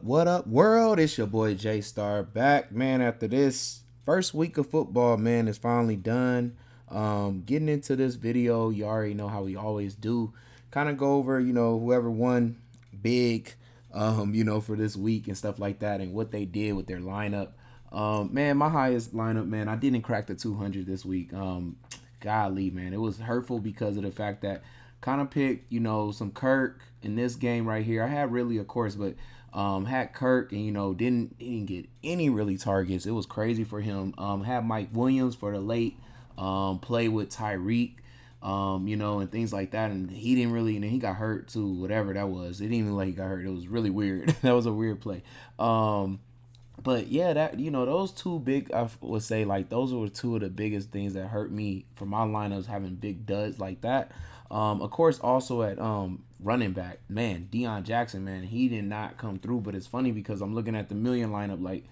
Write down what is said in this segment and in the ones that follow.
What up, world? It's your boy J Star back, man. After this first week of football, man, is finally done. Getting into this video, you already know how we always do. Kind of go over, whoever won big, for this week and stuff like that, and what they did with their lineup. Man, my highest lineup, man, I didn't crack the 200 this week. Golly, man, it was hurtful because of the fact that kind of picked, some Kirk in this game right here. I had really, of course, but had Kirk and didn't get any really targets. It was crazy for him. Had Mike Williams for the late play with Tyreek, and things like that. And he didn't really, and he got hurt too. Whatever that was, it didn't even like he got hurt. It was really weird. That was a weird play. But yeah, that those two big, I would say, like those were two of the biggest things that hurt me for my lineups, having big duds like that. Of course, also at running back, man, Deion Jackson, man, he did not come through. But it's funny because I'm looking at the million lineup, like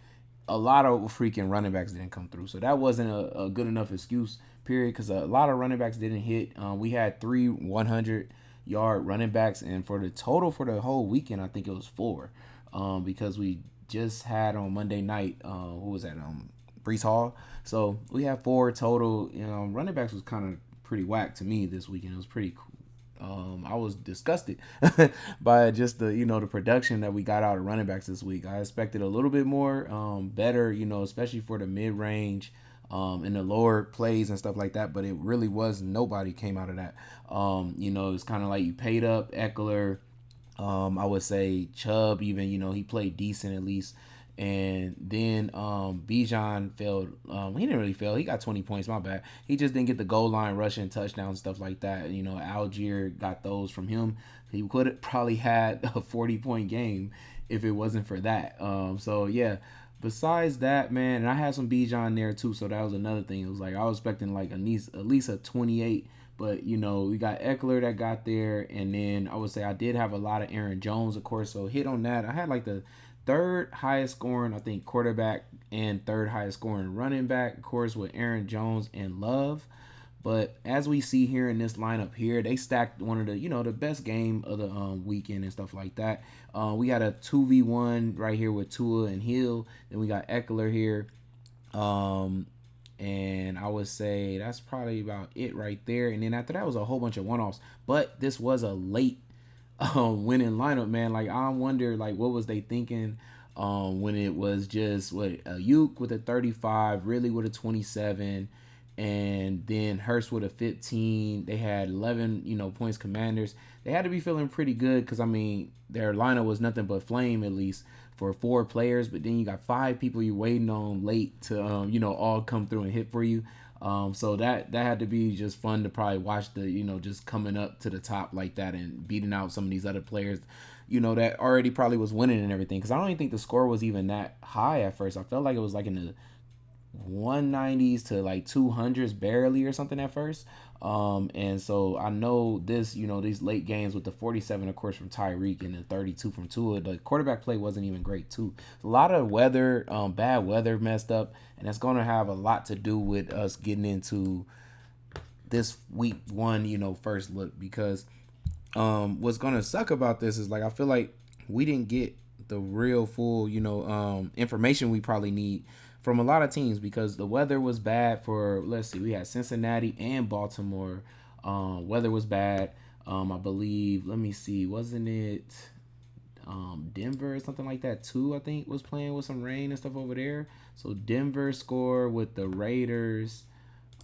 a lot of freaking running backs didn't come through. So that wasn't a good enough excuse, period, because a lot of running backs didn't hit. We had 3 100-yard running backs, and for the total for the whole weekend, I think it was 4, because we just had on Monday night, who was that? Brees Hall. So we have 4 total. Running backs was kind of pretty whack to me this weekend. It was pretty cool. I was disgusted by just the production that we got out of running backs this week. I expected a little bit more, better, especially for the mid range, and the lower plays and stuff like that. But it really was nobody came out of that. It's kind of like you paid up Eckler. I would say Chubb, even, he played decent at least. And then Bijan failed. He didn't really fail. He got 20 points. My bad. He just didn't get the goal line rushing touchdowns, stuff like that. Algier got those from him. He could have probably had a 40-point game if it wasn't for that. So yeah. Besides that, man, and I had some Bijan there too. So that was another thing. It was like I was expecting like at least a 28. But, we got Eckler that got there. And then I would say I did have a lot of Aaron Jones, of course. So hit on that. I had like the third highest scoring, I think, quarterback and third highest scoring running back, of course, with Aaron Jones and Love. But as we see here in this lineup here, they stacked one of the, the best game of the weekend and stuff like that. We got a 2v1 right here with Tua and Hill. Then we got Eckler here. And I would say that's probably about it right there. And then after that was a whole bunch of one-offs. But this was a late winning lineup, man. Like I wonder, like what was they thinking when it was just Ayuk with a 35, really with a 27, and then Hurst with a 15. They had 11, points. Commanders. They had to be feeling pretty good because their lineup was nothing but flame, at least for 4 players. But then you got 5 people you're waiting on late to all come through and hit for you. So that had to be just fun to probably watch the, just coming up to the top like that and beating out some of these other players, that already probably was winning and everything. Because I don't even think the score was even that high at first. I felt like it was like in the 190s to like 200s barely or something at first. And so I know this, these late games with the 47, of course, from Tyreek and the 32 from Tua, the quarterback play wasn't even great too. A lot of weather, bad weather messed up, and that's going to have a lot to do with us getting into this week 1, first look, because what's going to suck about this is like I feel like we didn't get the real full, information we probably need from a lot of teams because the weather was bad for, let's see, we had Cincinnati and Baltimore. Weather was bad. I believe, let me see, wasn't it Denver or something like that too, I think, was playing with some rain and stuff over there. So Denver scored with the Raiders.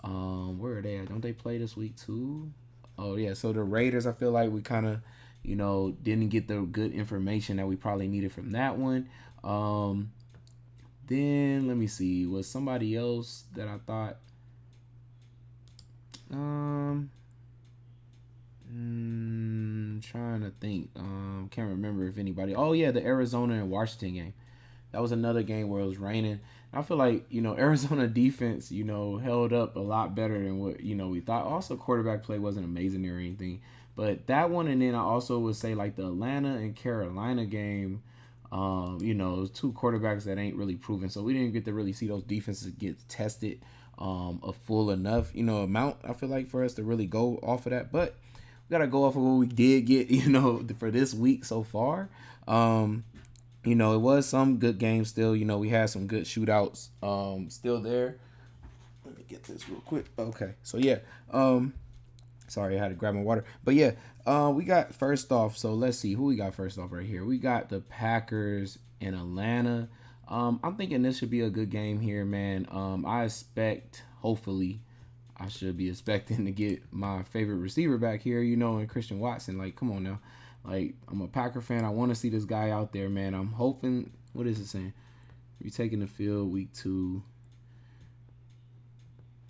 Where are they at? Don't they play this week too? Oh yeah, so the Raiders, I feel like we kind of, didn't get the good information that we probably needed from that one. Then let me see, was somebody else that I thought trying to think. Can't remember if anybody. Oh yeah, the Arizona and Washington game. That was another game where it was raining. I feel like, Arizona defense, held up a lot better than what, we thought. Also, quarterback play wasn't amazing or anything. But that one, and then I also would say like the Atlanta and Carolina game, those 2 quarterbacks that ain't really proven. So we didn't get to really see those defenses get tested a full enough, amount, I feel like, for us to really go off of that. But we got to go off of what we did get, for this week so far. It was some good games still. We had some good shootouts still there. Let me get this real quick. Okay. So yeah. Sorry, I had to grab my water. But yeah, we got first off. So let's see who we got first off right here. We got the Packers in Atlanta. I'm thinking this should be a good game here, man. I expect, hopefully, I should be expecting to get my favorite receiver back here, and Christian Watson. Like, come on now. Like, I'm a Packer fan. I want to see this guy out there, man. I'm hoping. What is it saying? We taking the field week 2.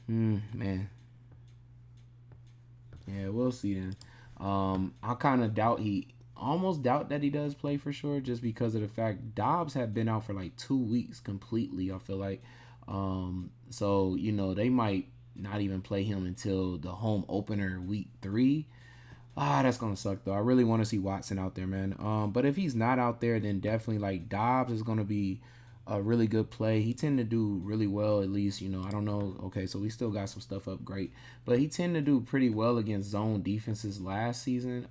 Man. Yeah, we'll see then. I kind of almost doubt that he does play for sure, just because of the fact Dobbs had been out for like 2 weeks completely. I feel like, so they might not even play him until the home opener week 3. That's gonna suck though. I really want to see Watson out there, man. But if he's not out there, then definitely like Dobbs is gonna be a really good play. He tend to do really well, at least. I don't know. Okay, so we still got some stuff up, great, but he tend to do pretty well against zone defenses last season.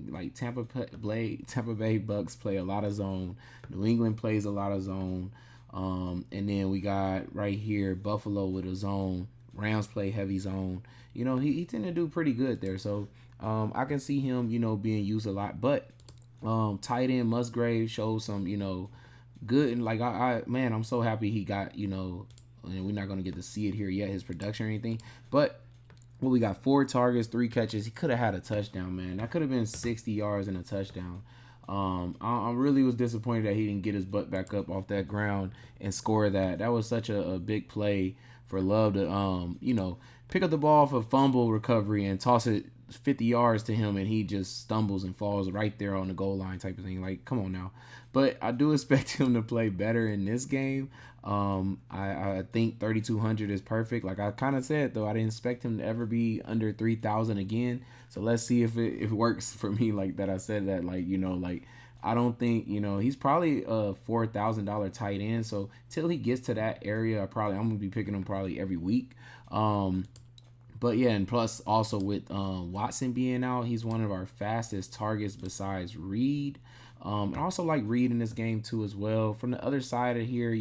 Like Tampa Bay Bucks play a lot of zone. New England plays a lot of zone. And then we got right here Buffalo with a zone. Rams play heavy zone. He tend to do pretty good there. So I can see him, being used a lot. But tight end Musgrave shows some, good, and like man, I'm so happy he got, and we're not gonna get to see it here yet, his production or anything. But we got 4 targets, 3 catches. He could have had a touchdown, man. That could have been 60 yards and a touchdown. I really was disappointed that he didn't get his butt back up off that ground and score that. That was such a big play for Love to pick up the ball for fumble recovery and toss it 50 yards to him, and he just stumbles and falls right there on the goal line type of thing. Like, come on now. But I do expect him to play better in this game. I think 3,200 is perfect. Like I kind of said though, I didn't expect him to ever be under 3,000 again. So let's see if it works for me like that. I said that like I don't think he's probably a $4,000 tight end. So till he gets to that area, I'm gonna be picking him probably every week. But yeah, and plus also with Watson being out, he's one of our fastest targets besides Reed. And I also like Reed in this game too as well. From the other side of here,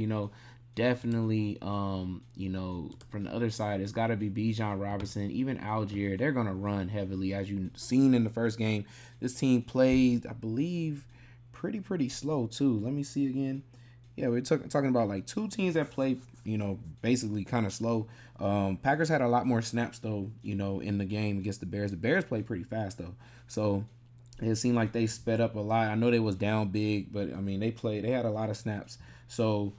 definitely, from the other side, it's got to be Bijan Robinson, even Algier. They're gonna run heavily, as you seen in the first game. This team played, I believe, pretty slow too. Let me see again. Yeah, we're talking about like 2 teams that play, basically kind of slow. Packers had a lot more snaps though, in the game against the Bears. The Bears play pretty fast though, so it seemed like they sped up a lot. I know they was down big, but I mean they had a lot of snaps. So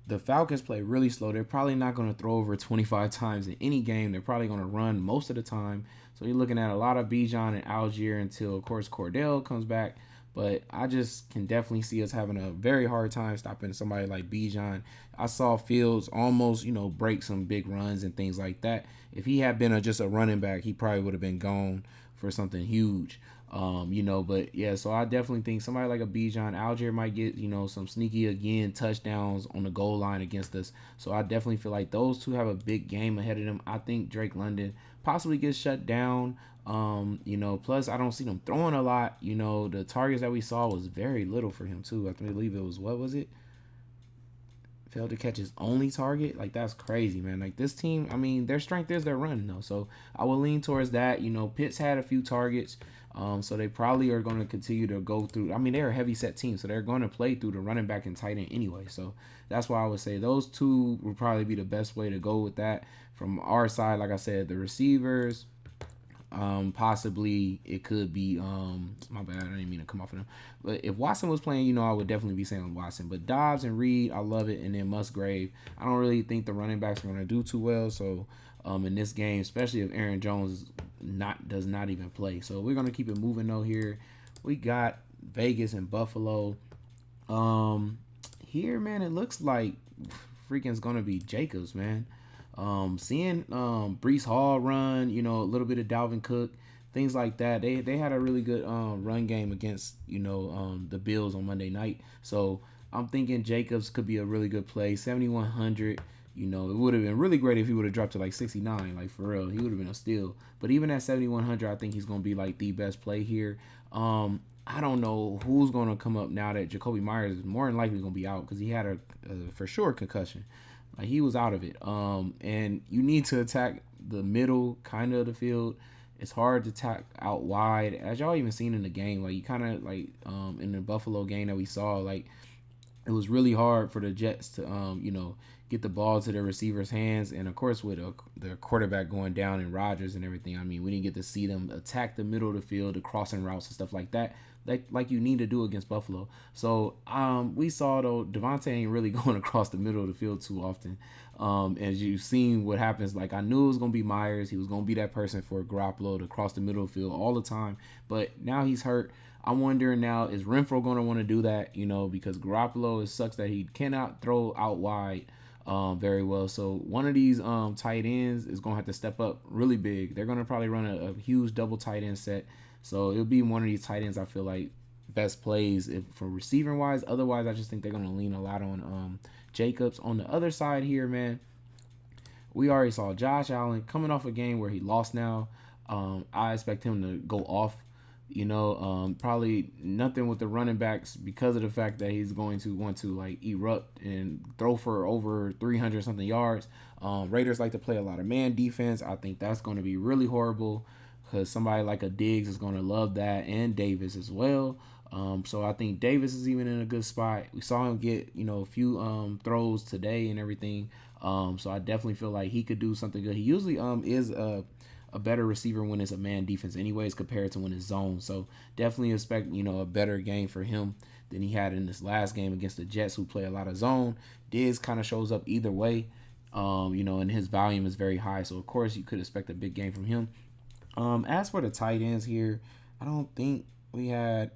the Falcons play really slow. They're probably not going to throw over 25 times in any game. They're probably going to run most of the time. So you're looking at a lot of Bijan and Algier until, of course, Cordell comes back. But I just can definitely see us having a very hard time stopping somebody like Bijan. I saw Fields almost, break some big runs and things like that. If he had been just a running back, he probably would have been gone for something huge. But yeah, so I definitely think somebody like a Bijan Algier might get, some sneaky again touchdowns on the goal line against us. So I definitely feel like those two have a big game ahead of them. I think Drake London possibly gets shut down. Plus I don't see them throwing a lot. The targets that we saw was very little for him too. I believe it was, what was it? Failed to catch his only target. Like, that's crazy, man. Like, this team, I mean, their strength is their run though. So I will lean towards that. Pitts had a few targets. So they probably are going to continue to go through. I mean, they're a heavy set team, so they're going to play through the running back and tight end anyway. So that's why I would say those two would probably be the best way to go with that. From our side, like I said, the receivers, possibly it could be my bad, I didn't mean to come off of them. But if Watson was playing, I would definitely be saying Watson. But Dobbs and Reed, I love it. And then Musgrave, I don't really think the running backs are going to do too well. So in this game, especially if Aaron Jones does not even play. So we're gonna keep it moving though. Here we got Vegas and Buffalo. Here, man, it looks like freaking's gonna be Jacobs, man. Seeing Brees Hall run, a little bit of Dalvin Cook, things like that. They had a really good run game against the Bills on Monday night. So I'm thinking Jacobs could be a really good play. 7,100. It would have been really great if he would have dropped to like 69, like for real. He would have been a steal. But even at 7,100, I think he's gonna be like the best play here. I don't know who's going to come up now that Jacoby Myers is more than likely going to be out because he had a for sure concussion. Like he was out of it. And you need to attack the middle kind of the field. It's hard to attack out wide, as y'all even seen in the game. Like you kind of like in the Buffalo game that we saw, like it was really hard for the Jets to get the ball to their receivers' hands, and of course with their quarterback going down and Rodgers and everything. I mean, we didn't get to see them attack the middle of the field, the crossing routes and stuff like that. Like you need to do against Buffalo. So we saw though Devontae ain't really going across the middle of the field too often. As you've seen what happens, like I knew it was gonna be Myers. He was gonna be that person for Garoppolo to cross the middle of the field all the time. But now he's hurt. I'm wondering now, is Renfro going to want to do that? Because Garoppolo, it sucks that he cannot throw out wide very well. So one of these tight ends is going to have to step up really big. They're going to probably run a huge double tight end set. So it'll be one of these tight ends I feel like best plays for receiving wise. Otherwise, I just think they're going to lean a lot on Jacobs. On the other side here, man, we already saw Josh Allen coming off a game where he lost now. I expect him to go off. Probably nothing with the running backs because of the fact that he's going to want to like erupt and throw for over 300 something yards. Raiders like to play a lot of man defense. I think that's going to be really horrible because somebody like a Diggs is going to love that, and Davis as well. So I think Davis is even in a good spot. We saw him get a few throws today and everything. So I definitely feel like he could do something good. He usually is a better receiver when it's a man defense anyways compared to when it's zone. So definitely expect, a better game for him than he had in this last game against the Jets, who play a lot of zone. Diggs kind of shows up either way, and his volume is very high. So of course you could expect a big game from him. As for the tight ends here, I don't think we had.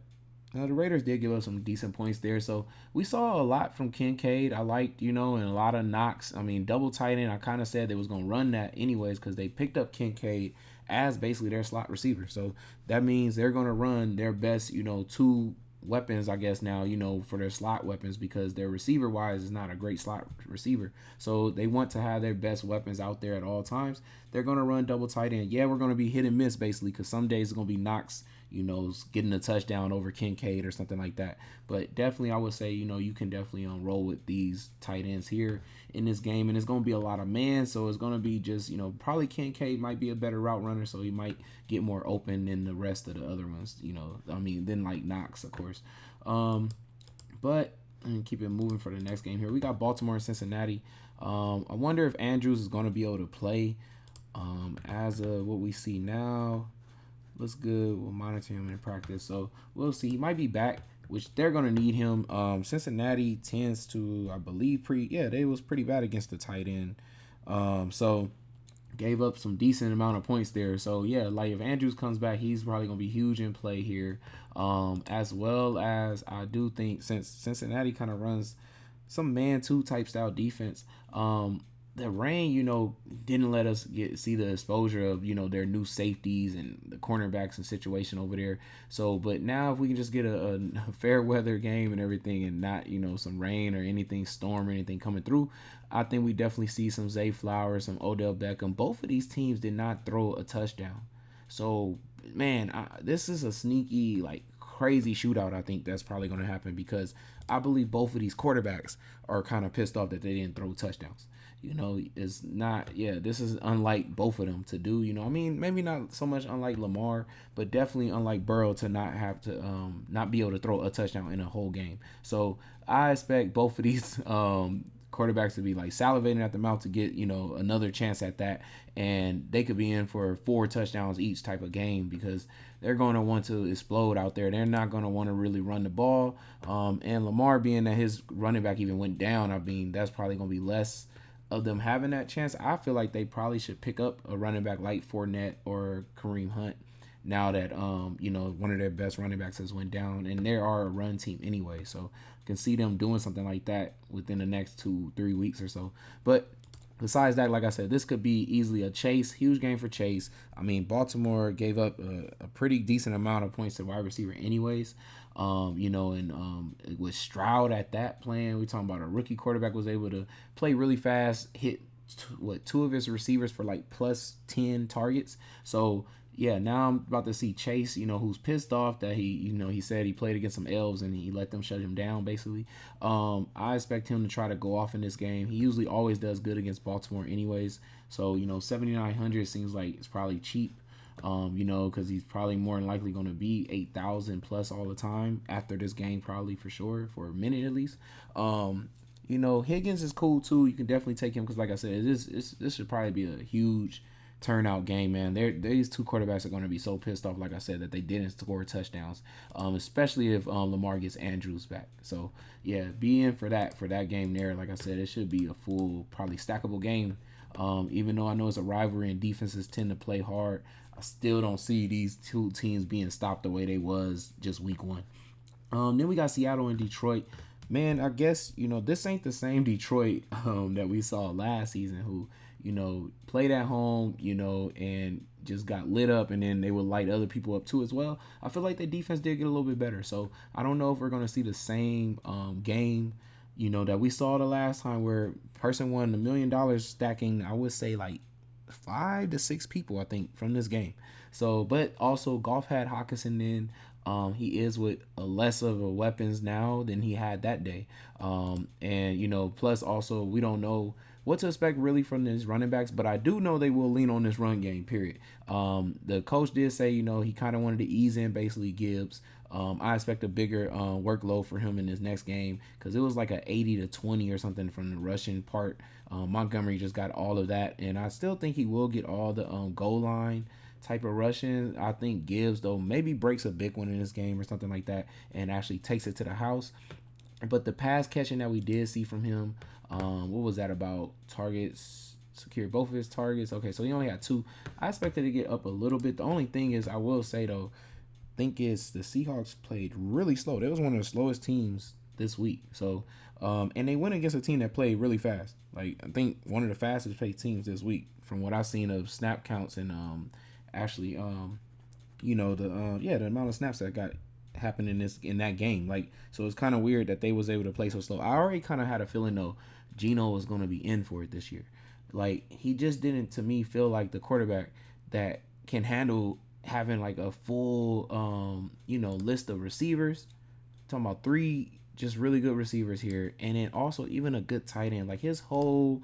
The Raiders did give us some decent points there. So we saw a lot from Kincaid. I liked, and a lot of Knox. I mean, double tight end, I kind of said they was going to run that anyways because they picked up Kincaid as basically their slot receiver. So that means they're going to run their best, two weapons, I guess now, for their slot weapons because their receiver wise is not a great slot receiver. So they want to have their best weapons out there at all times. They're going to run double tight end. Yeah, we're going to be hit and miss basically because some days it's going to be Knox, getting a touchdown over Kincaid or something like that. But definitely I would say, you can definitely roll with these tight ends here in this game. And it's going to be a lot of man. So it's going to be just, probably Kincaid might be a better route runner. So he might get more open than the rest of the other ones, than like Knox, of course. But keep it moving for the next game here. We got Baltimore and Cincinnati. I wonder if Andrews is going to be able to play as of what we see now. Looks good. We'll monitor him in practice. So we'll see. He might be back, which they're going to need him. Cincinnati tends to, I believe, they was pretty bad against the tight end. So gave up some decent amount of points there. So, yeah, like if Andrews comes back, he's probably going to be huge in play here. As well as I do think since Cincinnati kind of runs some man-2 type style defense, the rain, didn't let us see the exposure of, their new safeties and the cornerbacks and situation over there. So, but now if we can just get a fair weather game and everything and not, some rain or anything, storm or anything coming through, I think we definitely see some Zay Flowers, some Odell Beckham. Both of these teams did not throw a touchdown. So, man, this is a sneaky, crazy shootout. I think that's probably going to happen because I believe both of these quarterbacks are kind of pissed off that they didn't throw touchdowns. It's not, this is unlike both of them to do, maybe not so much unlike Lamar, but definitely unlike Burrow to not have to, not be able to throw a touchdown in a whole game. So I expect both of these quarterbacks to be salivating at the mouth to get, another chance at that. And they could be in for 4 touchdowns each type of game because they're going to want to explode out there. They're not going to want to really run the ball. And Lamar, being that his running back even went down, that's probably going to be less of them having that chance. I feel like they probably should pick up a running back like Fournette or Kareem Hunt now that one of their best running backs has went down, and they are a run team anyway. So I can see them doing something like that within the next 2-3 weeks or so. But besides that, like I said, this could be easily a huge game for Chase. Baltimore gave up a pretty decent amount of points to wide receiver anyways. With Stroud at that playing, we're talking about a rookie quarterback was able to play really fast, hit 2 of his receivers for plus 10 targets. So Yeah, now I'm about to see Chase, who's pissed off that he said he played against some elves and he let them shut him down, basically. I expect him to try to go off in this game. He usually always does good against Baltimore, anyways. So, 7,900 seems like it's probably cheap, because he's probably more than likely going to be 8,000 plus all the time after this game, probably for sure, for a minute at least. Higgins is cool too. You can definitely take him because, like I said, this should probably be a huge turnout game, man. These two quarterbacks are going to be so pissed off, like I said, that they didn't score touchdowns, especially if Lamar gets Andrews back. So yeah, be in for that game there. Like I said, it should be a full, probably stackable game. Even though I know it's a rivalry and defenses tend to play hard, I still don't see these two teams being stopped the way they was just week one. Then we got Seattle and Detroit. Man, I guess this ain't the same Detroit that we saw last season, who played at home, and just got lit up, and then they would light other people up too as well. I feel like the defense did get a little bit better, so I don't know if we're gonna see the same game, that we saw the last time where person won $1 million stacking. I would say like 5 to 6 people, I think, from this game. So, but also Golf had Hawkinson in. He is with a less of a weapons now than he had that day. And plus also we don't know what to expect really from these running backs, but I do know they will lean on this run game. Period. The coach did say he kind of wanted to ease in basically Gibbs. I expect a bigger workload for him in this next game because it was like a 80 to 20 or something from the rushing part. Montgomery just got all of that, and I still think he will get all the goal line type of rushing. I think Gibbs though maybe breaks a big one in this game or something like that and actually takes it to the house. But the pass catching that we did see from him, what was that about? Targets secure both of his targets. Okay, so he only had two. I expected to get up a little bit. The only thing is, I will say though, think is the Seahawks played really slow. They was one of the slowest teams this week. So, and they went against a team that played really fast. Like I think one of the fastest paced teams this week, from what I've seen of snap counts and actually the amount of snaps that got happened in that game. Like, so it's kind of weird that they was able to play so slow. I already kind of had a feeling though Gino was going to be in for it this year. Like, he just didn't, to me, feel like the quarterback that can handle having like a full list of receivers. I'm talking about three just really good receivers here, and then also even a good tight end. Like, his whole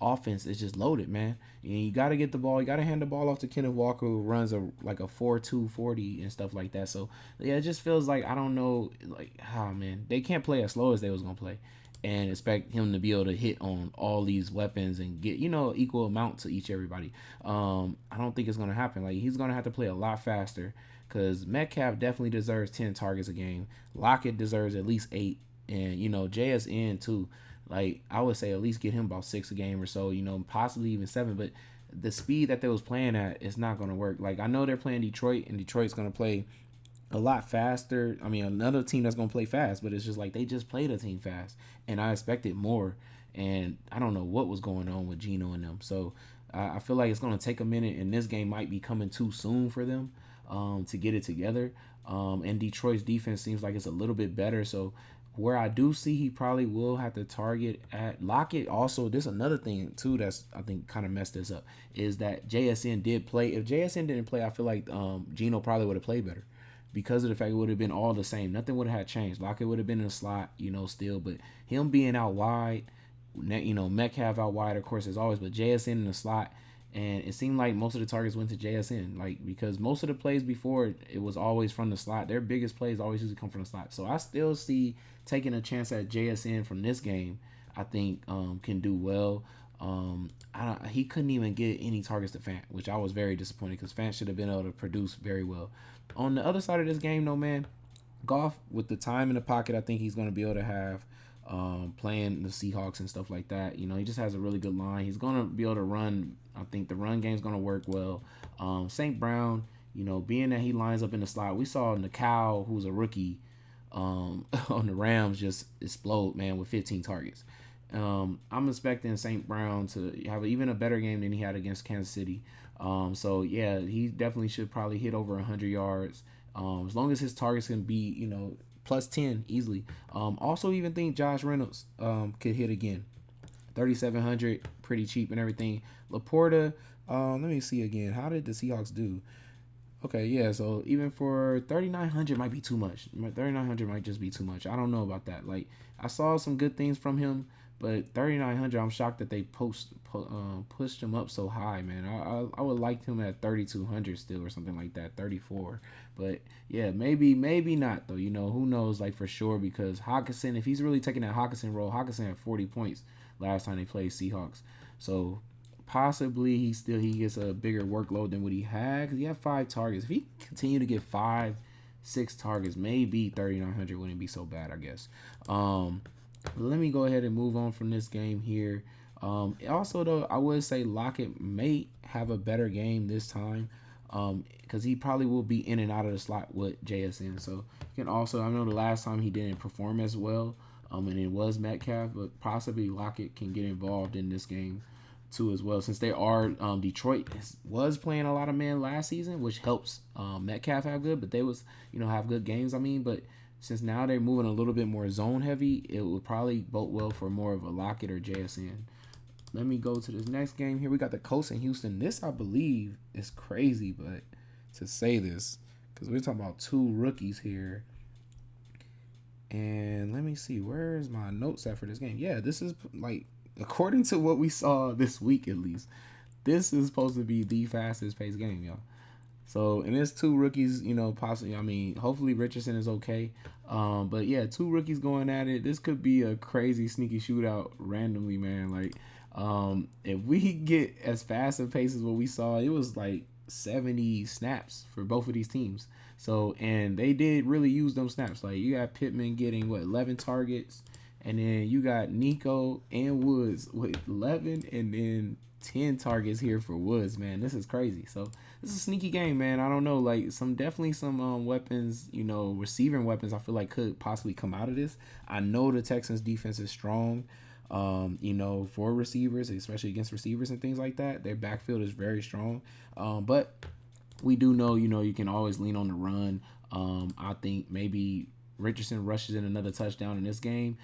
offense is just loaded, man. And you got to get the ball. You got to hand the ball off to Kenneth Walker, who runs a 4.2 40 and stuff like that. So yeah, it just feels like, I don't know, like, man, they can't play as slow as they was gonna play, and expect him to be able to hit on all these weapons and get equal amount to everybody. I don't think it's gonna happen. Like, he's gonna have to play a lot faster because Metcalf definitely deserves 10 targets a game. Lockett deserves at least 8, and JSN too. Like, I would say at least get him about 6 a game or so, possibly even 7. But the speed that they was playing at, it's not going to work. Like, I know they're playing Detroit, and Detroit's going to play a lot faster. I mean, another team that's going to play fast, but it's just like they just played a team fast, and I expected more. And I don't know what was going on with Gino and them. So I feel like it's going to take a minute, and this game might be coming too soon for them to get it together. And Detroit's defense seems like it's a little bit better. So where I do see he probably will have to target at Lockett. Also, this another thing too that's, I think, kind of messed this up, is that JSN did play. If JSN didn't play, I feel like Gino probably would have played better because of the fact it would have been all the same. Nothing would have had changed. Lockett would have been in the slot, still, but him being out wide, Metcalf out wide, of course, as always, but JSN in the slot. And it seemed like most of the targets went to JSN, like, because most of the plays before, it was always from the slot. Their biggest plays always usually come from the slot. So I still see taking a chance at JSN from this game. I think can do well. He couldn't even get any targets to Fant, which I was very disappointed because Fant should have been able to produce very well. On the other side of this game, though, man, Goff, with the time in the pocket, I think he's going to be able to have playing the Seahawks and stuff like that. He just has a really good line. He's going to be able to run. I think the run game's going to work well. St. Brown, being that he lines up in the slot, we saw Nakal, who's a rookie on the Rams, just explode, man, with 15 targets. I'm expecting St. Brown to have even a better game than he had against Kansas City. So yeah, he definitely should probably hit over 100 yards. As long as his targets can be, plus 10 easily. Also, even think Josh Reynolds could hit again. 3,700, pretty cheap and everything. Laporta, Let me see again. How did the Seahawks do? Okay, yeah. So even for 3,900 might be too much. 3,900 might just be too much. I don't know about that. Like I saw some good things from him, but 3,900, I'm shocked that they pushed him up so high, man. I would like him at 3,200 still or something like that, 34. But yeah, maybe not though. Who knows? Like for sure because Hawkinson, if he's really taking that Hawkinson role, Hawkinson had 40 points last time they played Seahawks. So possibly he gets a bigger workload than what he had because he had 5 targets. If he continue to get 5, 6 targets, maybe 3,900 wouldn't be so bad, I guess. Let me go ahead and move on from this game here. Also, though, I would say Lockett may have a better game this time because he probably will be in and out of the slot with JSN. So you can also, I know the last time he didn't perform as well, and it was Metcalf, but possibly Lockett can get involved in this game too as well since they are Detroit was playing a lot of men last season, which helps Metcalf have good, but they was have good games. I mean, but since now they're moving a little bit more zone heavy, it would probably bode well for more of a Lockett or JSN. Let me go to this next game here. We got the Colts in Houston. This I believe is crazy, but to say this because we're talking about two rookies here. And let me see, where's my notes at for this game? Yeah, this is like according to what we saw this week at least, this is supposed to be the fastest paced game, y'all. So, and it's two rookies, possibly. I mean, hopefully Richardson is okay. But yeah, two rookies going at it. This could be a crazy sneaky shootout randomly, man. Like, if we get as fast a pace as what we saw, it was like 70 snaps for both of these teams. So, and they did really use them snaps. Like, you got Pittman getting 11 targets, and then you got Nico and Woods with 11, and then 10 targets here for Woods, man. This is crazy. So this is a sneaky game, man. I don't know, like definitely some weapons, receiving weapons I feel like could possibly come out of this. I know the Texans defense is strong, for receivers, especially against receivers and things like that. Their backfield is very strong. But we do know, you can always lean on the run. I think maybe Richardson rushes in another touchdown in this game.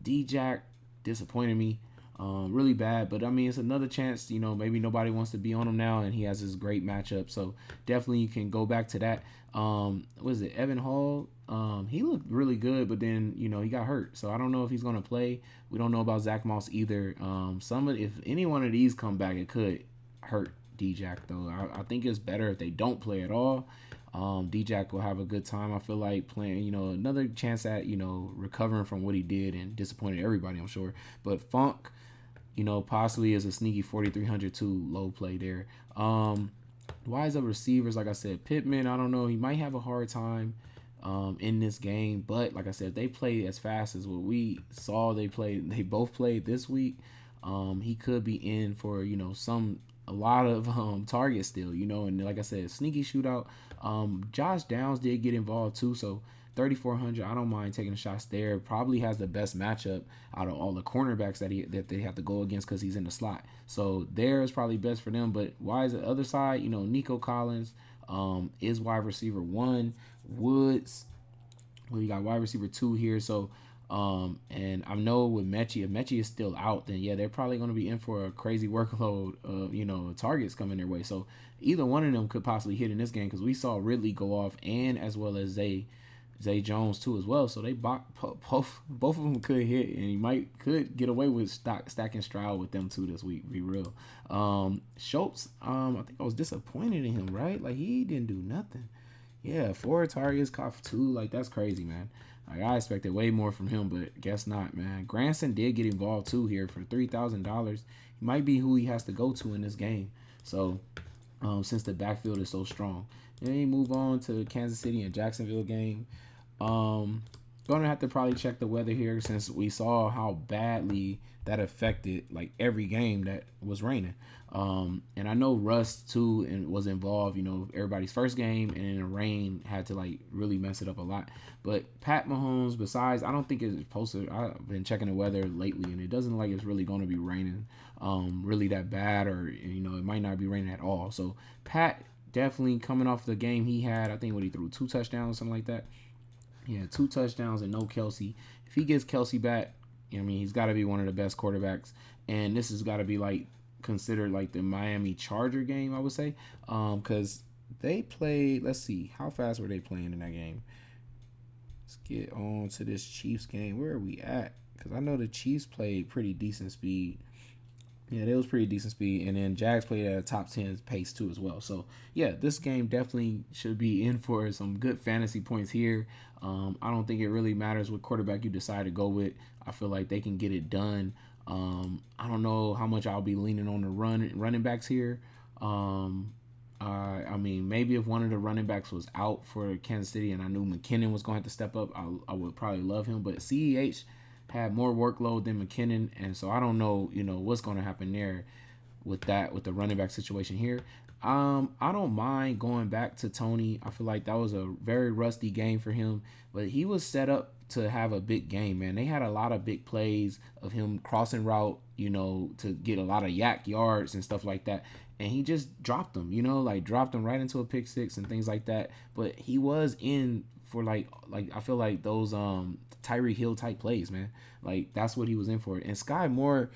D-Jack disappointed me really bad, but I mean it's another chance. Maybe nobody wants to be on him now, and he has this great matchup. So definitely you can go back to that. What is it, Evan Hall? He looked really good, but then he got hurt, so I don't know if he's gonna play. We don't know about Zach Moss either. If any one of these come back, it could hurt D-Jack though. I think it's better if they don't play at all. D-Jack will have a good time. I feel like playing, another chance at, recovering from what he did and disappointed everybody, I'm sure. But Funk, possibly is a sneaky 4,300 too, low play there. Wise up receivers, like I said, Pittman, I don't know. He might have a hard time in this game. But like I said, they play as fast as what we saw they both played this week. He could be in for, a lot of targets still, and like I said, sneaky shootout. Josh Downs did get involved too, so 3,400. I don't mind taking shots there. Probably has the best matchup out of all the cornerbacks that they have to go against because he's in the slot. So there is probably best for them. But why is the other side? Nico Collins is wide receiver 1. Woods, well, you got wide receiver 2 here. So and I know with Mechie, if Mechie is still out, then yeah, they're probably going to be in for a crazy workload of targets coming their way. So either one of them could possibly hit in this game because we saw Ridley go off and as well as Zay Jones too as well. So they both of them could hit, and he could get away with stacking Stroud with them too this week. Be real. Schultz, I think I was disappointed in him, right? Like he didn't do nothing. Yeah, 4 targets, caught 2. Like that's crazy, man. Like I expected way more from him, but guess not, man. Granson did get involved too here for $3,000. He might be who he has to go to in this game. So since the backfield is so strong. Then you move on to Kansas City and Jacksonville game. Gonna have to probably check the weather here since we saw how badly that affected like every game that was raining. And I know Russ too and was involved, everybody's first game, and then the rain had to like really mess it up a lot. But Pat Mahomes, besides, I don't think it's supposed to. I've been checking the weather lately, and it doesn't look like it's really going to be raining, really that bad, or it might not be raining at all. So Pat definitely coming off the game he had. I think what he threw 2 touchdowns, something like that. Yeah, 2 touchdowns and no Kelsey. If he gets Kelsey back, he's got to be one of the best quarterbacks. And this has got to be like considered like the Miami Charger game, I would say, because they played. Let's see, how fast were they playing in that game? Let's get on to this Chiefs game. Where are we at? Because I know the Chiefs played pretty decent speed. Yeah, it was pretty decent speed, and then Jags played at a top 10 pace too as well. So yeah, this game definitely should be in for some good fantasy points here. I don't think it really matters what quarterback you decide to go with. I feel like they can get it done. I don't know how much I'll be leaning on the running backs here. I mean, maybe if one of the running backs was out for Kansas City and I knew McKinnon was going to step up, I would probably love him. But CEH had more workload than McKinnon, and so I don't know, what's going to happen there with the running back situation here. I don't mind going back to Tony. I feel like that was a very rusty game for him, but he was set up to have a big game, man. They had a lot of big plays of him crossing route, to get a lot of yak yards and stuff like that. And he just dropped them, like dropped them right into a pick six and things like that. But he was in for like I feel like those Tyreek Hill type plays, man. Like that's what he was in for. And Sky Moore,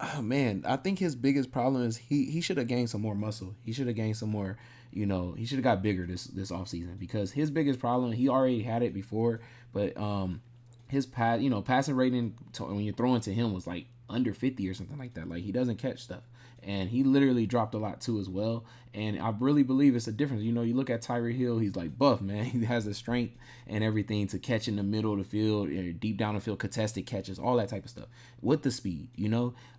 oh man, I think his biggest problem is he should have gained some more muscle. He should have gained some more, he should have got bigger this offseason, because his biggest problem, he already had it before, but his passing rating when you're throwing to him was like under 50 or something like that. Like he doesn't catch stuff. And he literally dropped a lot too as well. And I really believe it's a difference. You look at Tyreek Hill, he's like buff, man. He has the strength and everything to catch in the middle of the field, deep down the field, contested catches, all that type of stuff with the speed,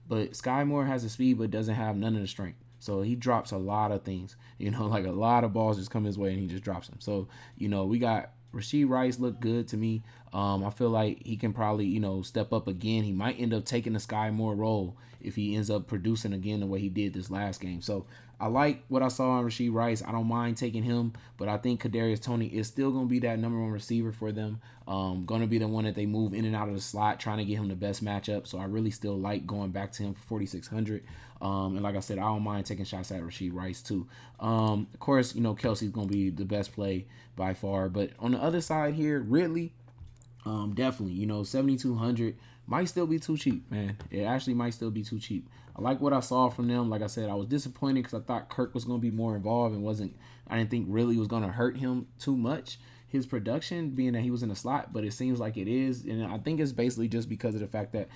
But Sky Moore has the speed but doesn't have none of the strength. So he drops a lot of things, like a lot of balls just come his way and he just drops them. So, we got Rashee Rice looked good to me. I feel like he can probably, step up again. He might end up taking the Sky Moore role if he ends up producing again the way he did this last game. So I like what I saw on Rashee Rice. I don't mind taking him, but I think Kadarius Toney is still going to be that number one receiver for them. Going to be the one that they move in and out of the slot, trying to get him the best matchup. So I really still like going back to him for 4,600. And like I said, I don't mind taking shots at Rashee Rice too. Of course, Kelsey's going to be the best play by far. But on the other side here, Ridley, definitely, 7,200 might still be too cheap, man. It actually might still be too cheap. I like what I saw from them. Like I said, I was disappointed because I thought Kirk was going to be more involved and I didn't think really was going to hurt him too much, his production, being that he was in the slot, but it seems like it is. And I think it's basically just because of the fact that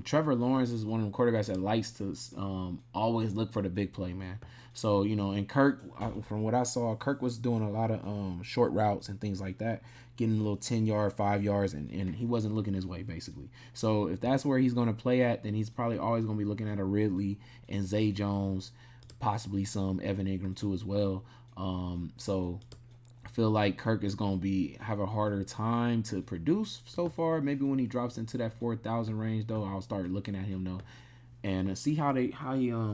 Trevor Lawrence is one of the quarterbacks that likes to always look for the big play, man. So, and Kirk, from what I saw, Kirk was doing a lot of short routes and things like that, getting a little 10-yard, 5 yards, and he wasn't looking his way, basically. So if that's where he's going to play at, then he's probably always going to be looking at a Ridley and Zay Jones, possibly some Evan Ingram too as well. So I feel like Kirk is going to have a harder time to produce so far. Maybe when he drops into that 4,000 range, though, I'll start looking at him, though, and see how he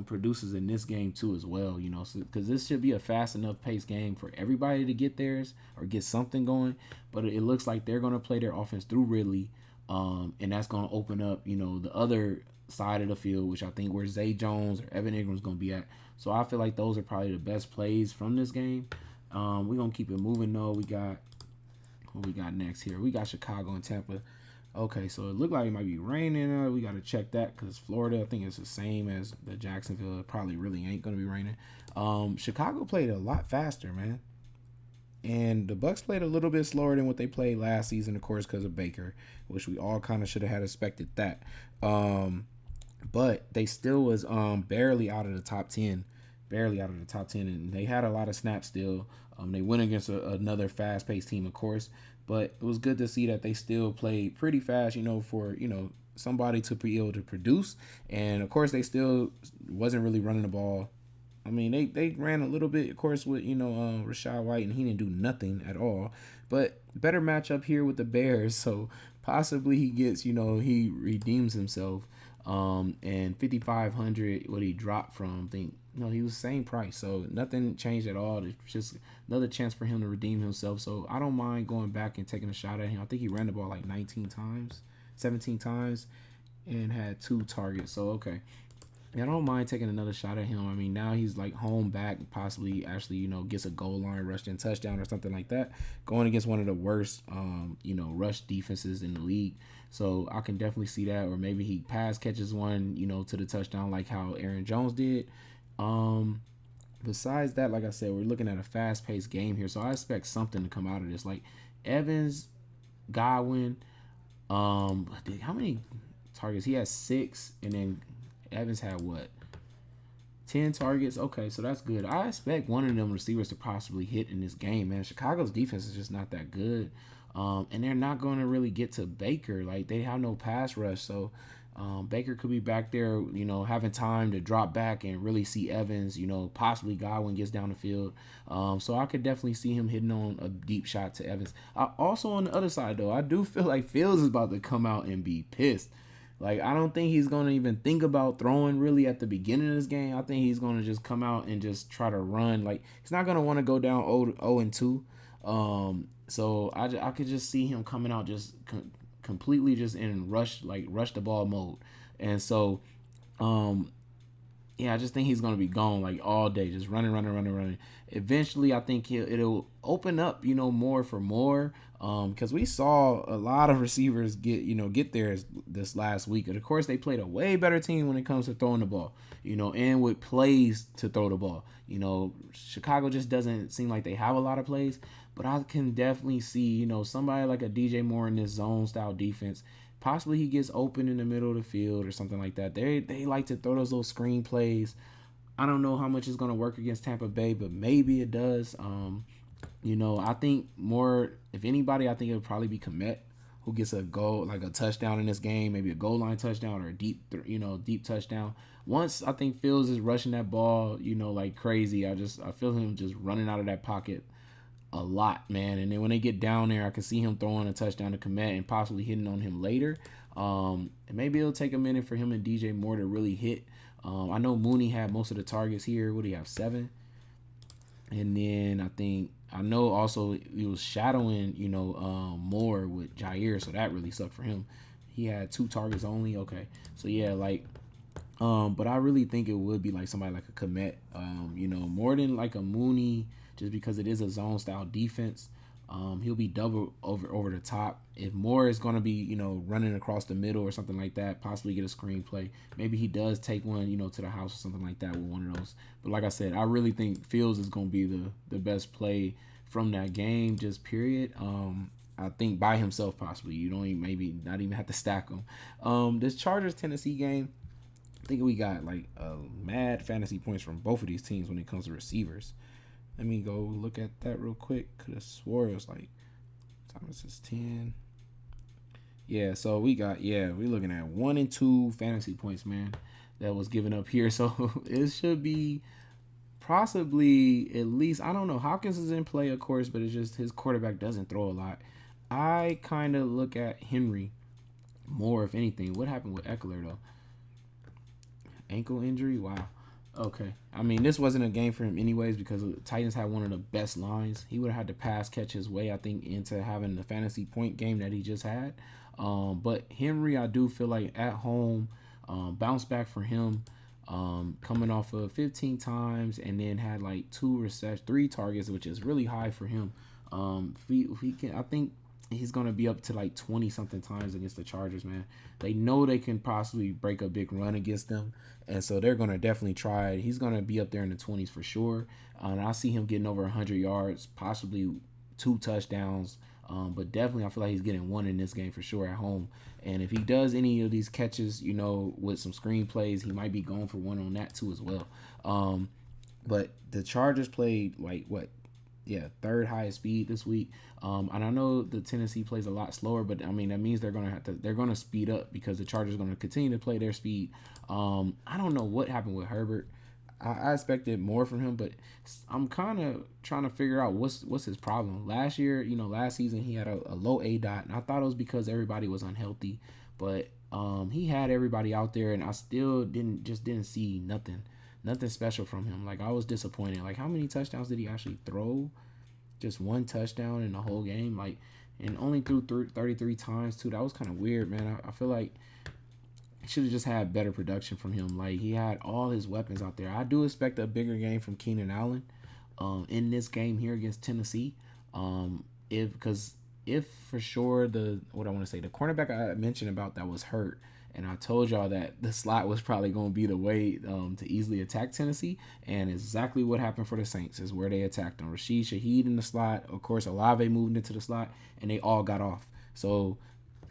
produces in this game too as well, because this should be a fast enough paced game for everybody to get theirs or get something going. But it looks like they're going to play their offense through Ridley, and that's going to open up, the other side of the field, which I think where Zay Jones or Evan Ingram is going to be at. So I feel like those are probably the best plays from this game. We're going to keep it moving, though. What we got next here? We got Chicago and Tampa. Okay, so it looked like it might be raining. We got to check that because Florida, I think it's the same as the Jacksonville. It probably really ain't going to be raining. Chicago played a lot faster, man. And the Bucks played a little bit slower than what they played last season, of course, because of Baker, which we all kind of should have had expected that. But they still was barely out of the top 10. Barely out of the top 10. And they had a lot of snaps still. They went against another fast-paced team, of course. But it was good to see that they still played pretty fast, for, somebody to be able to produce. And, of course, they still wasn't really running the ball. I mean, they ran a little bit, of course, with, Rachaad White, and he didn't do nothing at all. But better matchup here with the Bears. So possibly he gets, he redeems himself. And 5,500, what he dropped from, I think, he was the same price. So nothing changed at all. It's just another chance for him to redeem himself. So I don't mind going back and taking a shot at him. I think he ran the ball like 19 times, 17 times, and had 2 targets. So, okay. Yeah, I don't mind taking another shot at him. I mean, now he's like home back, possibly actually, gets a goal line rush and touchdown or something like that, going against one of the worst, rush defenses in the league. So I can definitely see that, or maybe he pass catches one, to the touchdown like how Aaron Jones did. Um, Besides that, like I said, we're looking at a fast paced game here, so I expect something to come out of this. Like Evans, Godwin, how many targets? He has 6, and then Evans had what? 10 targets. Okay, so that's good. I expect one of them receivers to possibly hit in this game, man. Chicago's defense is just not that good. And they're not going to really get to Baker. Like, they have no pass rush. So, Baker could be back there, having time to drop back and really see Evans, possibly Godwin gets down the field. So I could definitely see him hitting on a deep shot to Evans. Also, on the other side, though, I do feel like Fields is about to come out and be pissed. Like, I don't think he's going to even think about throwing really at the beginning of this game. I think he's going to just come out and just try to run. Like, he's not going to want to go down 0-2. So I could just see him coming out just completely just in rush the ball mode. And so, yeah, I just think he's going to be gone like all day, just running. Eventually, I think it'll open up, more for more. Because we saw a lot of receivers get there this last week. And of course, they played a way better team when it comes to throwing the ball, and with plays to throw the ball. Chicago just doesn't seem like they have a lot of plays. But I can definitely see, somebody like a DJ Moore in this zone style defense. Possibly he gets open in the middle of the field or something like that. They like to throw those little screen plays. I don't know how much it's going to work against Tampa Bay, but maybe it does. I think more, if anybody, I think it would probably be Komet, who gets a goal, like a touchdown in this game, maybe a goal line touchdown or a deep touchdown. Once I think Fields is rushing that ball, like crazy, I feel him just running out of that pocket a lot, man. And then when they get down there, I can see him throwing a touchdown to Komet and possibly hitting on him later. And maybe it'll take a minute for him and DJ Moore to really hit. I know Mooney had most of the targets here. What do you have, 7? And then I know also he was shadowing, Moore with Jair, so that really sucked for him. He had 2 targets only. Okay, so yeah, like, but I really think it would be like somebody like a Komet, more than like a Mooney, just because it is a zone style defense. He'll be double over the top. If Moore is going to be, running across the middle or something like that, possibly get a screenplay. Maybe he does take one, to the house or something like that with one of those. But like I said, I really think Fields is going to be the best play from that game, just period. I think by himself possibly. You don't even, maybe not even have to stack him. This Chargers Tennessee game, I think we got like mad fantasy points from both of these teams when it comes to receivers. Let me go look at that real quick. Could have swore it was like Thomas is 10. Yeah, so we're looking at 1 and 2 fantasy points, man, that was given up here. So it should be possibly at least, I don't know. Hopkins is in play, of course, but it's just his quarterback doesn't throw a lot. I kind of look at Henry more, if anything. What happened with Eckler, though? Ankle injury? Wow. Okay. I mean, this wasn't a game for him anyways because the Titans had one of the best lines. He would have had to pass catch his way, I think, into having the fantasy point game that he just had. But Henry, I do feel like at home, bounce back for him, coming off of 15 times and then had like 3 targets, which is really high for him. If he can, I think he's going to be up to like 20 something times against the Chargers, man. They know they can possibly break a big run against them. And so they're going to definitely try it. He's going to be up there in the 20s for sure. And I see him getting over 100 yards, possibly 2 touchdowns. But definitely I feel like he's getting 1 in this game for sure at home. And if he does any of these catches, with some screen plays, he might be going for 1 on that too as well. But the Chargers played like what? Yeah, 3rd highest speed this week. And I know the Tennessee plays a lot slower, but I mean that means they're gonna speed up because the Chargers are gonna continue to play their speed. I don't know what happened with Herbert. I expected more from him, but I'm kind of trying to figure out what's his problem. Last year, last season he had a low A dot, and I thought it was because everybody was unhealthy. But he had everybody out there, and I still didn't see nothing special from him. Like, I was disappointed. Like, how many touchdowns did he actually throw? Just 1 touchdown in the whole game. Like, and only threw 33 times too. That was kind of weird, man. I feel like should have just had better production from him. Like he had all his weapons out there. I do expect a bigger game from Keenan Allen in this game here against Tennessee. If because if for sure the what I want to say the cornerback I mentioned about that was hurt, and I told y'all that the slot was probably going to be the way to easily attack Tennessee, and exactly what happened for the Saints is where they attacked them. Rashid Shaheed in the slot, of course, Olave moved into the slot, and they all got off. So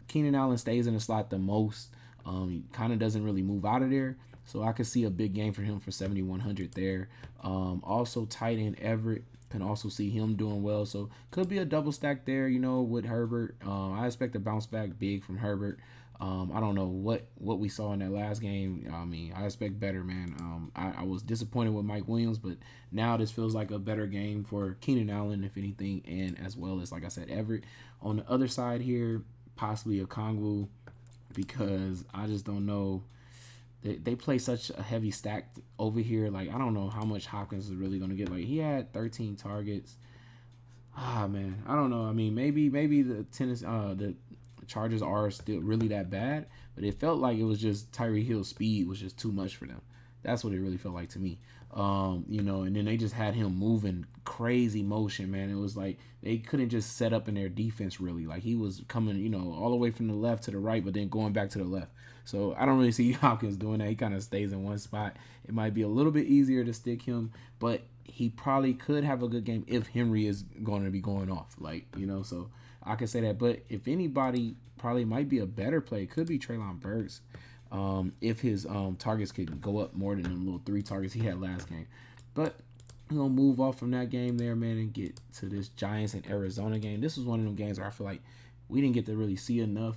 Keenan Allen stays in the slot the most. He kind of doesn't really move out of there. So I could see a big game for him for 7,100 there. Also, tight end Everett can also see him doing well. So could be a double stack there, with Herbert. I expect a bounce back big from Herbert. I don't know what we saw in that last game. I mean, I expect better, man. I was disappointed with Mike Williams, but now this feels like a better game for Keenan Allen, if anything, and as well as, like I said, Everett. On the other side here, possibly a Kongwu, because I just don't know. They play such a heavy stack over here. Like, I don't know how much Hopkins is really going to get. Like, he had 13 targets. Man, I don't know. I mean, maybe the Chargers are still really that bad, but it felt like it was just Tyreek Hill's speed was just too much for them. That's what it really felt like to me. And then they just had him moving crazy motion, man. It was like they couldn't just set up in their defense really. Like he was coming, all the way from the left to the right, but then going back to the left. So I don't really see Hopkins doing that. He kind of stays in one spot. It might be a little bit easier to stick him, but he probably could have a good game if Henry is going to be going off. So I can say that. But if anybody probably might be a better play, it could be Treylon Burks. If his targets could go up more than the little 3 targets he had last game. But we're going to move off from that game there, man, and get to this Giants and Arizona game. This was one of them games where I feel like we didn't get to really see enough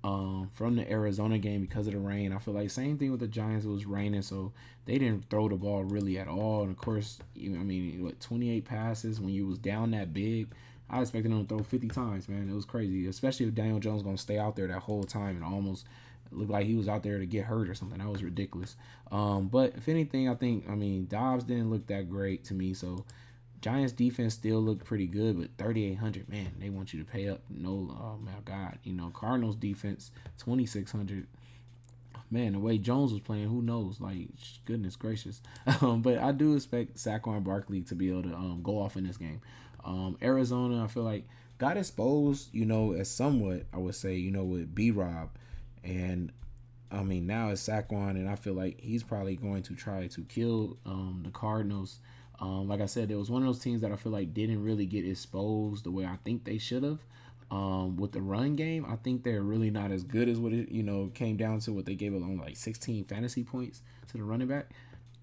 from the Arizona game because of the rain. I feel like same thing with the Giants. It was raining, so they didn't throw the ball really at all. And, of course, 28 passes when you was down that big. I expected them to throw 50 times, man. It was crazy, especially if Daniel Jones going to stay out there that whole time and almost – it looked like he was out there to get hurt or something. That was ridiculous. But if anything, Dobbs didn't look that great to me. So Giants defense still looked pretty good, but 3,800, man, they want you to pay up. No, oh my God, Cardinals defense 2,600. Man, the way Jones was playing, who knows? Like, goodness gracious. But I do expect Saquon Barkley to be able to go off in this game. Arizona, I feel like got exposed, as somewhat, I would say, with B-Rob. And now it's Saquon, and I feel like he's probably going to try to kill the Cardinals. Like I said, there was one of those teams that I feel like didn't really get exposed the way I think they should have. With the run game, I think they're really not as good as what it came down to. What they gave along like 16 fantasy points to the running back.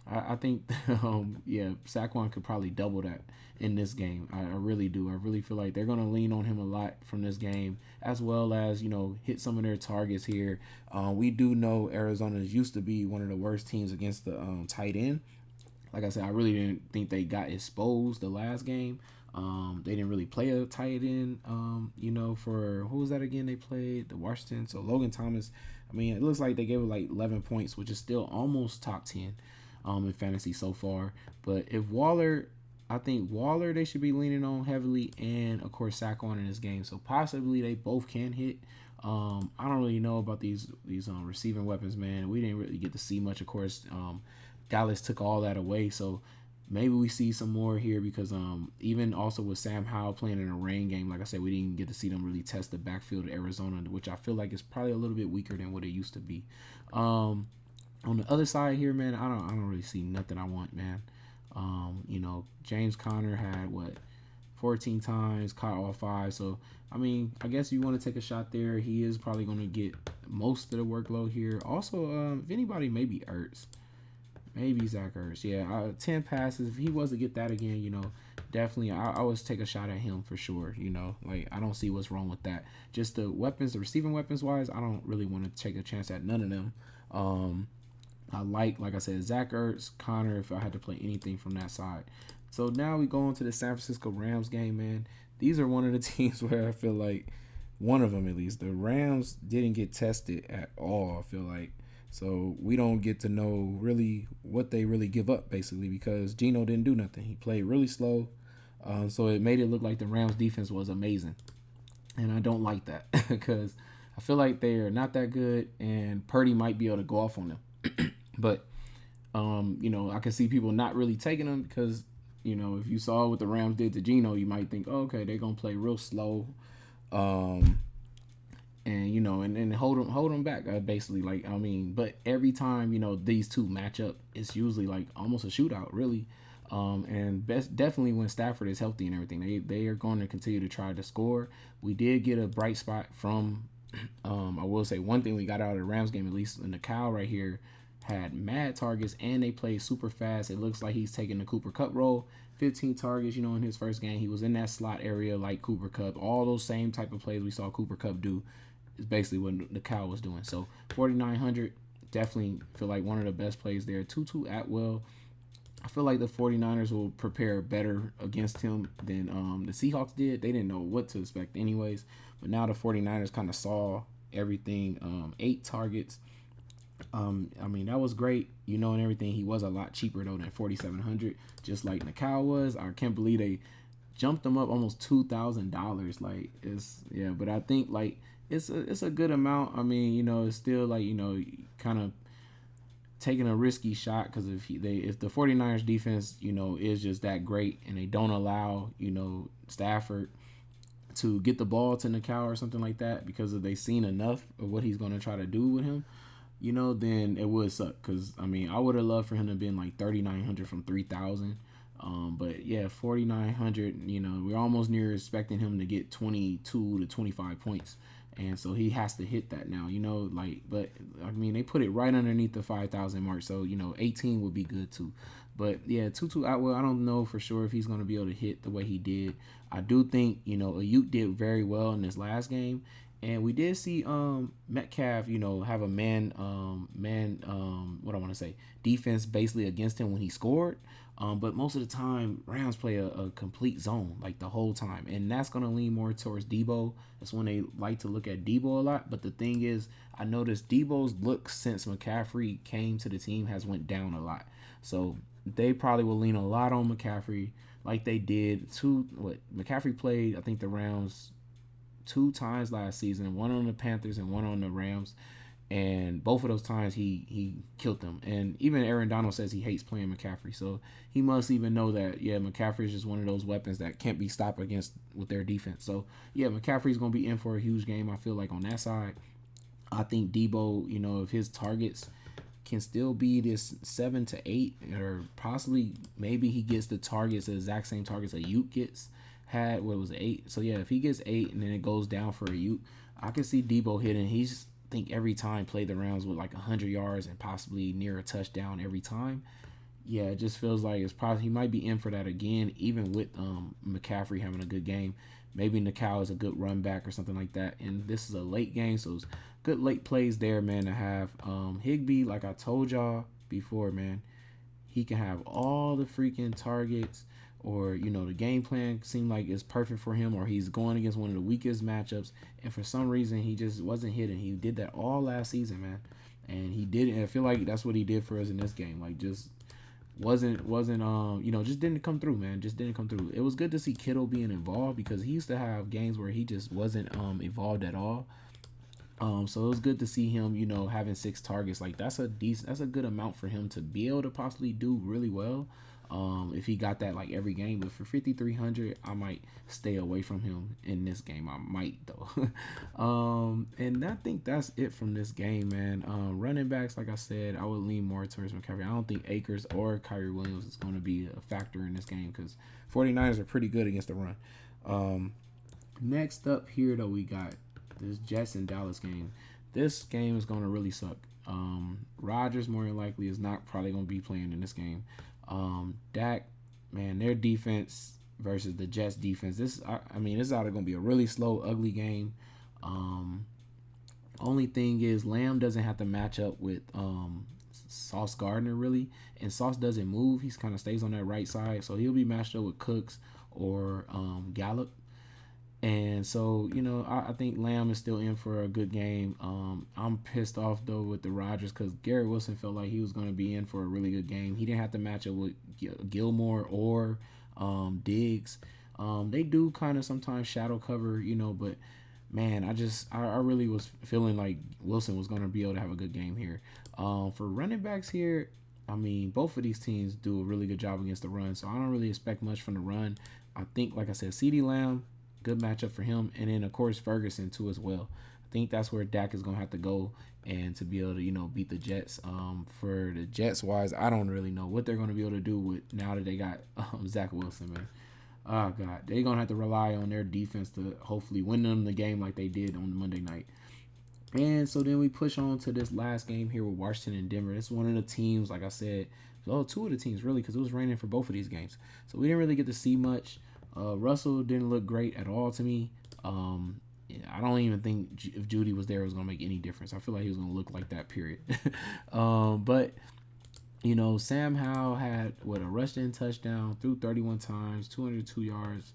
I think, Saquon could probably double that in this game. I really do. I really feel like they're going to lean on him a lot from this game, as well as, hit some of their targets here. We do know Arizona used to be one of the worst teams against the tight end. Like I said, I really didn't think they got exposed the last game. They didn't really play a tight end, for, who was that again? They played the Washington. So Logan Thomas, it looks like they gave it like 11 points, which is still almost top 10. In fantasy so far. But if I think Waller they should be leaning on heavily, and of course Saquon in this game. So possibly they both can hit. I don't really know about these receiving weapons, man. We didn't really get to see much. Of course, Dallas took all that away. So maybe we see some more here because even also with Sam Howell playing in a rain game, like I said, we didn't get to see them really test the backfield of Arizona, which I feel like is probably a little bit weaker than what it used to be. On the other side here, man, I don't really see nothing I want, man. James Conner had 14 times, caught all 5. So I guess you want to take a shot there. He is probably going to get most of the workload here. Also, if anybody, maybe Ertz, maybe Zach Ertz. Yeah, 10 passes. If he was to get that again, definitely I would take a shot at him for sure. I don't see what's wrong with that. Just the weapons, the receiving weapons wise, I don't really want to take a chance at none of them. I like I said, Zach Ertz, Connor, if I had to play anything from that side. So now we go into the San Francisco Rams game, man. These are one of the teams where I feel like, one of them at least, the Rams didn't get tested at all, I feel like. So we don't get to know really what they really give up, basically, because Geno didn't do nothing. He played really slow. So it made it look like the Rams defense was amazing. And I don't like that because I feel like they are not that good, and Purdy might be able to go off on them. But I can see people not really taking them because if you saw what the Rams did to Geno, you might think, oh, okay, they're gonna play real slow, um, and hold them back, basically. Like but every time these two match up, it's usually like almost a shootout, really. And definitely when Stafford is healthy and everything, they are going to continue to try to score. We did get a bright spot from, I will say one thing we got out of the Rams game, at least in the cow right here, had mad targets and they played super fast. It looks like he's taking the Cooper Cup role. 15 targets, in his first game. He was in that slot area like Cooper Cup. All those same type of plays we saw Cooper Cup do is basically what the cow was doing. So 4,900, definitely feel like one of the best plays there. Tutu Atwell, I feel like the 49ers will prepare better against him than the Seahawks did. They didn't know what to expect anyways. But now the 49ers kind of saw everything. 8 targets. That was great, and everything. He was a lot cheaper, though, than 4,700, just like Nakao was. I can't believe they jumped him up almost $2,000. Like, but I think, like, it's a good amount. It's still, like, kind of taking a risky shot because if the 49ers defense is just that great and they don't allow Stafford to get the ball to Nakao or something like that because they've seen enough of what he's going to try to do with him, then it would suck because I would have loved for him to have been like 3,900 from 3,000. But yeah, 4,900. We're almost near expecting him to get 22 to 25 points, and so he has to hit that now. But they put it right underneath the 5,000 mark, so 18 would be good too. But yeah, Tutu Atwell, I don't know for sure if he's going to be able to hit the way he did. I do think Ayuk did very well in this last game. And we did see Metcalf, have a what I want to say, defense basically against him when he scored. But most of the time, Rams play a complete zone like the whole time, and that's gonna lean more towards Debo. That's when they like to look at Debo a lot. But the thing is, I noticed Debo's look since McCaffrey came to the team has went down a lot. So they probably will lean a lot on McCaffrey, like they did. McCaffrey played, I think the Rams 2 times last season, one on the Panthers and one on the Rams, and both of those times he killed them. And even Aaron Donald says he hates playing McCaffrey, so he must even know that McCaffrey is just one of those weapons that can't be stopped against with their defense. So McCaffrey's gonna be in for a huge game, I feel like, on that side. I think Debo, if his targets can still be this 7 to 8, or possibly maybe he gets the exact same targets that Ayuk gets. Had what was it, 8? So if he gets 8 and then it goes down for Ayuk, I can see Debo hitting. He's think every time play the Rams with like 100 yards and possibly near a touchdown every time. It just feels like it's probably he might be in for that again, even with McCaffrey having a good game. Maybe Nakao is a good run back or something like that. And this is a late game, so it's good late plays there, man, to have. Higbee, like I told y'all before, man, he can have all the freaking targets, or the game plan seemed like it's perfect for him, or he's going against one of the weakest matchups, and for some reason he just wasn't hitting. He did that all last season, man, and he did it. And I feel like that's what he did for us in this game. Like, just wasn't just didn't come through, man. Just didn't come through. It was good to see Kittle being involved because he used to have games where he just wasn't involved at all. So it was good to see him, having 6 targets. Like, that's a good amount for him to be able to possibly do really well. If he got that like every game, but for 5,300, I might stay away from him in this game. I might though. And I think that's it from this game, man. Running backs, like I said, I would lean more towards McCaffrey. I don't think Akers or Kyrie Williams is going to be a factor in this game because 49ers are pretty good against the run. Next up here though, we got this Jets and Dallas game. This game is going to really suck. Rodgers more than likely is not probably going to be playing in this game. Dak, man, their defense versus the Jets defense. This is either going to be a really slow, ugly game. Only thing is, Lamb doesn't have to match up with Sauce Gardner really, and Sauce doesn't move. He kind of stays on that right side, so he'll be matched up with Cooks or Gallup. And so, I think Lamb is still in for a good game. I'm pissed off, though, with the Rodgers because Garrett Wilson felt like he was going to be in for a really good game. He didn't have to match up with Gilmore or Diggs. They do kind of sometimes shadow cover, but, man, I really was feeling like Wilson was going to be able to have a good game here. For running backs here, I mean, both of these teams do a really good job against the run, so I don't really expect much from the run. I think, like I said, CeeDee Lamb, good matchup for him, and then of course Ferguson too as well. I think that's where Dak is going to have to go and to be able to beat the Jets. For the Jets wise, I don't really know what they're going to be able to do with now that they got Zach Wilson, man. Oh God, they're gonna have to rely on their defense to hopefully win them the game like they did on Monday night. And so then we push on to this last game here with Washington and Denver. It's one of the teams, like I said, well, two of the teams really, because it was raining for both of these games. So we didn't really get to see much. Russell didn't look great at all to me. I don't even think if Judy was there, it was gonna make any difference. I feel like he was gonna look like that. Period. But Sam Howell had a rushed in touchdown, threw 31 times, 202 yards,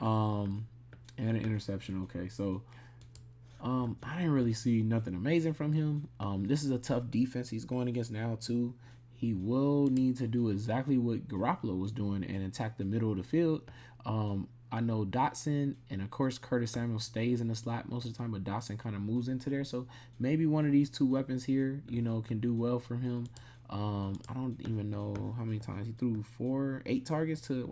and an interception. Okay, so I didn't really see nothing amazing from him. This is a tough defense he's going against now too. He will need to do exactly what Garoppolo was doing and attack the middle of the field. I know Dotson and of course Curtis Samuel stays in the slot most of the time, but Dotson kind of moves into there. So maybe one of these two weapons here, can do well for him. I don't even know how many times he threw 8 targets to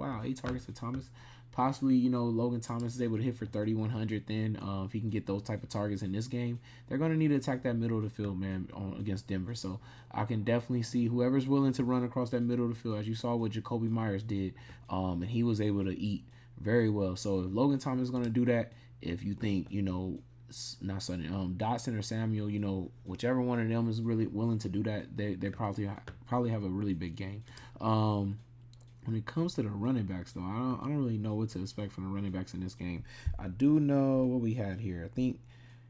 Thomas. Possibly, Logan Thomas is able to hit for 3,100 then if he can get those type of targets in this game. They're going to need to attack that middle of the field, man, against Denver. So I can definitely see whoever's willing to run across that middle of the field, as you saw what Jacoby Myers did, and he was able to eat very well. So if Logan Thomas is going to do that, if you think, not Sonny, Dotson or Samuel, whichever one of them is really willing to do that, they probably have a really big game. When it comes to the running backs, though, I don't really know what to expect from the running backs in this game. I do know what we had here. I think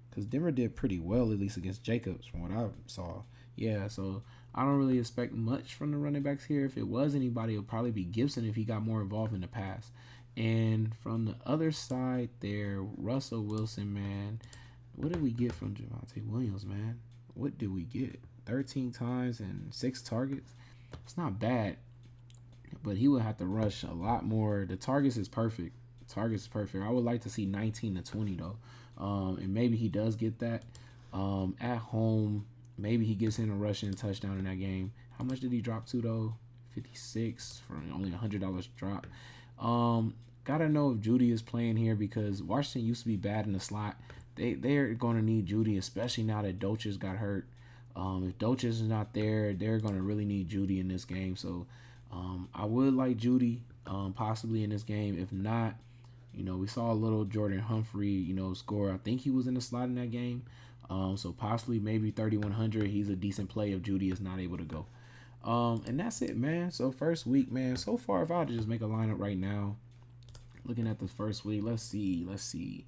because Denver did pretty well, at least against Jacobs, from what I saw. Yeah, so I don't really expect much from the running backs here. If it was anybody, it would probably be Gibson if he got more involved in the pass. And from the other side there, Russell Wilson, man, what did we get from Javonte Williams, man? What did we get? 13 times and 6 targets? It's not bad, but he would have to rush a lot more. The targets is perfect. I would like to see 19 to 20, though. And maybe he does get that. At home, maybe he gets in a rushing touchdown in that game. How much did he drop to, though? 56 for only $100 drop. Gotta know if Judy is playing here because Washington used to be bad in the slot. They're going to need Judy, especially now that Doches got hurt. If Doches is not there, they're going to really need Judy in this game. So I would like Judy possibly in this game. If not, we saw a little Jordan Humphrey, score. I think he was in the slot in that game. So possibly maybe 3,100. He's a decent play if Judy is not able to go. And that's it, man. So first week, man. So far, if I had to just make a lineup right now, looking at the first week, let's see.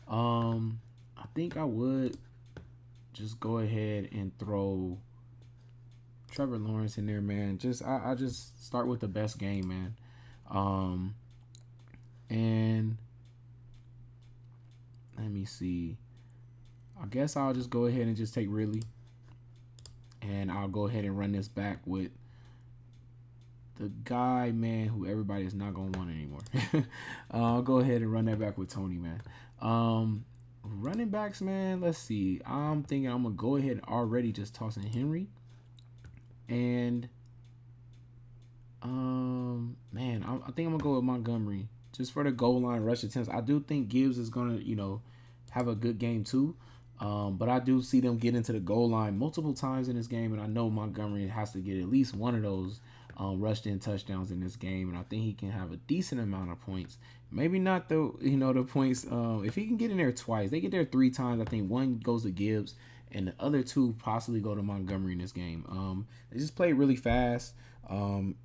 I think I would just go ahead and throw Trevor Lawrence in there, man. I just start with the best game, man. And let me see. I guess I'll just go ahead and just take Ridley. And I'll go ahead and run this back with the guy, man, who everybody is not going to want anymore. I'll go ahead and run that back with Tony, man. Running backs, man, let's see. I'm thinking I'm going to go ahead and already just toss in Henry. And, man, I think I'm going to go with Montgomery. Just for the goal line rush attempts. I do think Gibbs is going to, have a good game too. But I do see them get into the goal line multiple times in this game, and I know Montgomery has to get at least one of those rushed in touchdowns in this game, and I think he can have a decent amount of points. Maybe not the points. If he can get in there twice, they get there 3 times. I think one goes to Gibbs, and the other 2 possibly go to Montgomery in this game. They just play really fast, and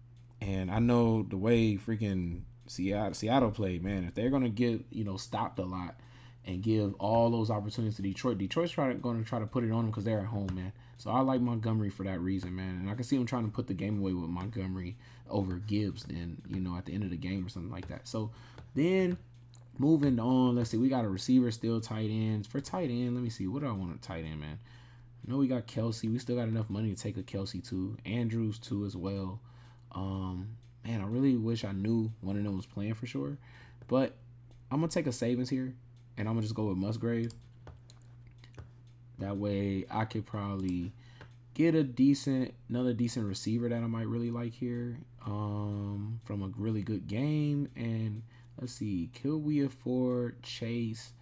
I know the way freaking Seattle played, man. If they're gonna get stopped a lot and give all those opportunities to Detroit. Detroit's going to try to put it on them because they're at home, man. So I like Montgomery for that reason, man. And I can see them trying to put the game away with Montgomery over Gibbs then, at the end of the game or something like that. So then moving on, let's see. We got a receiver still, tight ends. For tight end, let me see. What do I want a tight end, man? I know we got Kelsey. We still got enough money to take a Kelsey too. Andrews too as well. Man, I really wish I knew one of them was playing for sure. But I'm going to take a savings here. and I'm gonna just go with Musgrave. That way I could probably get another decent receiver that I might really like here, from a really good game. And let's see, could we afford Chase,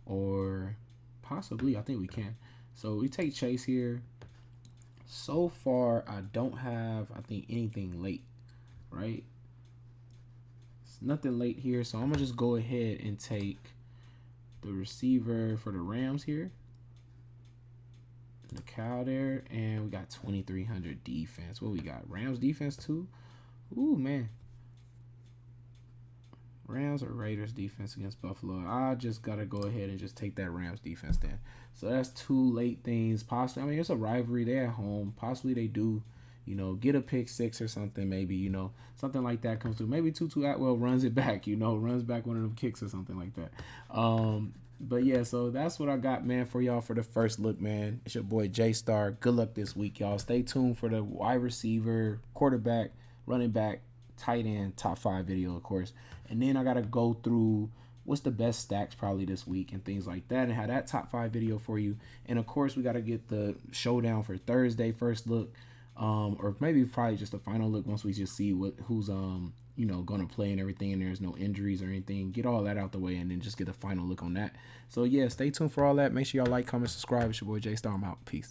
or possibly? I think we can. So we take Chase here. So far, I don't have, I think, anything late, right? It's nothing late here, so I'm gonna just go ahead and take the receiver for the Rams here. The cow there, and we got 2,300 defense. What we got? Rams defense too. Ooh, man. Rams or Raiders defense against Buffalo. I just gotta go ahead and just take that Rams defense then. So that's two late things. Possibly, I mean, it's a rivalry. They're at home. Possibly they do, get a pick six or something. Maybe, something like that comes through. Maybe Tutu Atwell runs it back. Runs back one of them kicks or something like that. But yeah, so that's what I got, man, for y'all for the first look, man. It's your boy J Star. Good luck this week, y'all. Stay tuned for the wide receiver, quarterback, running back, tight end, top 5 video, of course. And then I gotta go through what's the best stacks probably this week and things like that, and have that top 5 video for you. And of course, we gotta get the showdown for Thursday first look, or maybe probably just a final look once we just see who's gonna play and everything, and there's no injuries or anything. Get all that out the way, and then just get a final look on that. So yeah, stay tuned for all that. Make sure y'all like, comment, subscribe. It's your boy J Star. I'm out. Peace.